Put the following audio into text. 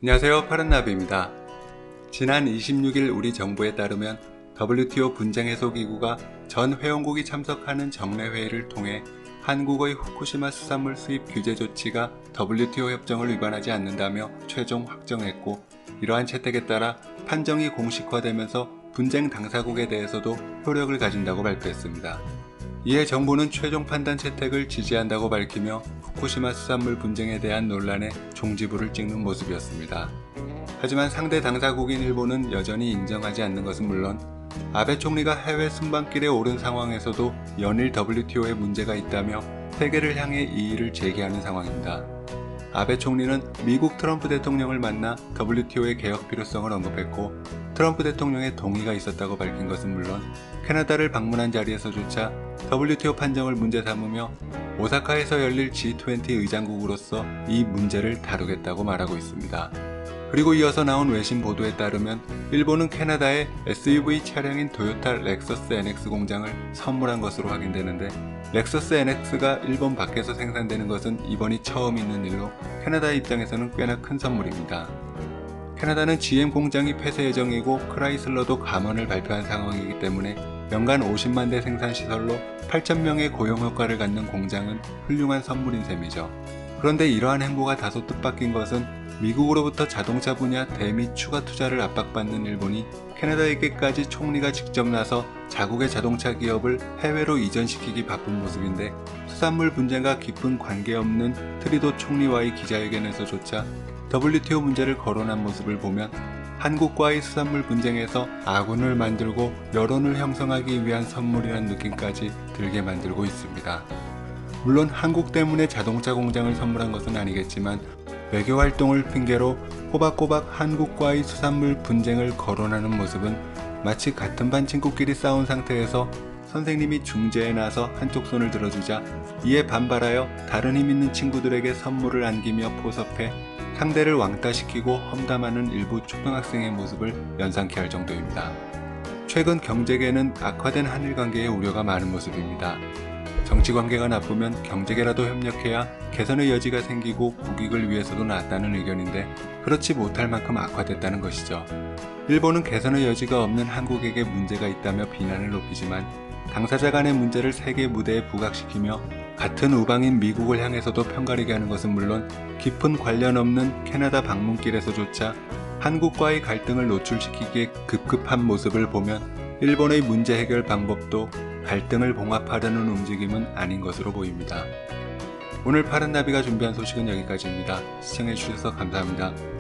안녕하세요, 파란나비입니다. 지난 26일 우리 정부에 따르면 WTO 분쟁해소기구가 전 회원국이 참석하는 정례회의를 통해 한국의 후쿠시마 수산물 수입 규제 조치가 WTO 협정을 위반하지 않는다며 최종 확정했고, 이러한 채택에 따라 판정이 공식화되면서 분쟁 당사국에 대해서도 효력을 가진다고 발표했습니다. 이에 정부는 최종 판단 채택을 지지한다고 밝히며 후쿠시마 수산물 분쟁에 대한 논란에 종지부를 찍는 모습이었습니다. 하지만 상대 당사국인 일본은 여전히 인정하지 않는 것은 물론 아베 총리가 해외 순방길에 오른 상황에서도 연일 WTO에 문제가 있다며 세계를 향해 이의를 제기하는 상황입니다. 아베 총리는 미국 트럼프 대통령을 만나 WTO의 개혁 필요성을 언급했고, 트럼프 대통령의 동의가 있었다고 밝힌 것은 물론 캐나다를 방문한 자리에서조차 WTO 판정을 문제 삼으며 오사카에서 열릴 G20 의장국으로서 이 문제를 다루겠다고 말하고 있습니다. 그리고 이어서 나온 외신 보도에 따르면 일본은 캐나다에 SUV 차량인 토요타 렉서스 NX 공장을 선물한 것으로 확인되는데, 렉서스 NX가 일본 밖에서 생산되는 것은 이번이 처음 있는 일로 캐나다 입장에서는 꽤나 큰 선물입니다. 캐나다는 GM 공장이 폐쇄 예정이고 크라이슬러도 감원을 발표한 상황이기 때문에 연간 50만 대 생산 시설로 8,000명의 고용 효과를 갖는 공장은 훌륭한 선물인 셈이죠. 그런데 이러한 행보가 다소 뜻밖인 것은 미국으로부터 자동차 분야 대미 추가 투자를 압박받는 일본이 캐나다에게까지 총리가 직접 나서 자국의 자동차 기업을 해외로 이전시키기 바쁜 모습인데, 수산물 분쟁과 깊은 관계없는 트리도 총리와의 기자회견에서조차 WTO 문제를 거론한 모습을 보면 한국과의 수산물 분쟁에서 아군을 만들고 여론을 형성하기 위한 선물이라는 느낌까지 들게 만들고 있습니다. 물론 한국 때문에 자동차 공장을 선물한 것은 아니겠지만 외교 활동을 핑계로 꼬박꼬박 한국과의 수산물 분쟁을 거론하는 모습은 마치 같은 반 친구끼리 싸운 상태에서 선생님이 중재에 나서 한쪽 손을 들어주자 이에 반발하여 다른 힘 있는 친구들에게 선물을 안기며 포섭해 상대를 왕따시키고 험담하는 일부 초등학생의 모습을 연상케 할 정도입니다. 최근 경제계는 악화된 한일 관계에 우려가 많은 모습입니다. 정치 관계가 나쁘면 경제계라도 협력해야 개선의 여지가 생기고 국익을 위해서도 낫다는 의견인데, 그렇지 못할 만큼 악화됐다는 것이죠. 일본은 개선의 여지가 없는 한국에게 문제가 있다며 비난을 높이지만 당사자 간의 문제를 세계 무대에 부각시키며 같은 우방인 미국을 향해서도 편가르게 하는 것은 물론 깊은 관련 없는 캐나다 방문길에서조차 한국과의 갈등을 노출시키기에 급급한 모습을 보면 일본의 문제 해결 방법도 갈등을 봉합하려는 움직임은 아닌 것으로 보입니다. 오늘 파란나비가 준비한 소식은 여기까지입니다. 시청해주셔서 감사합니다.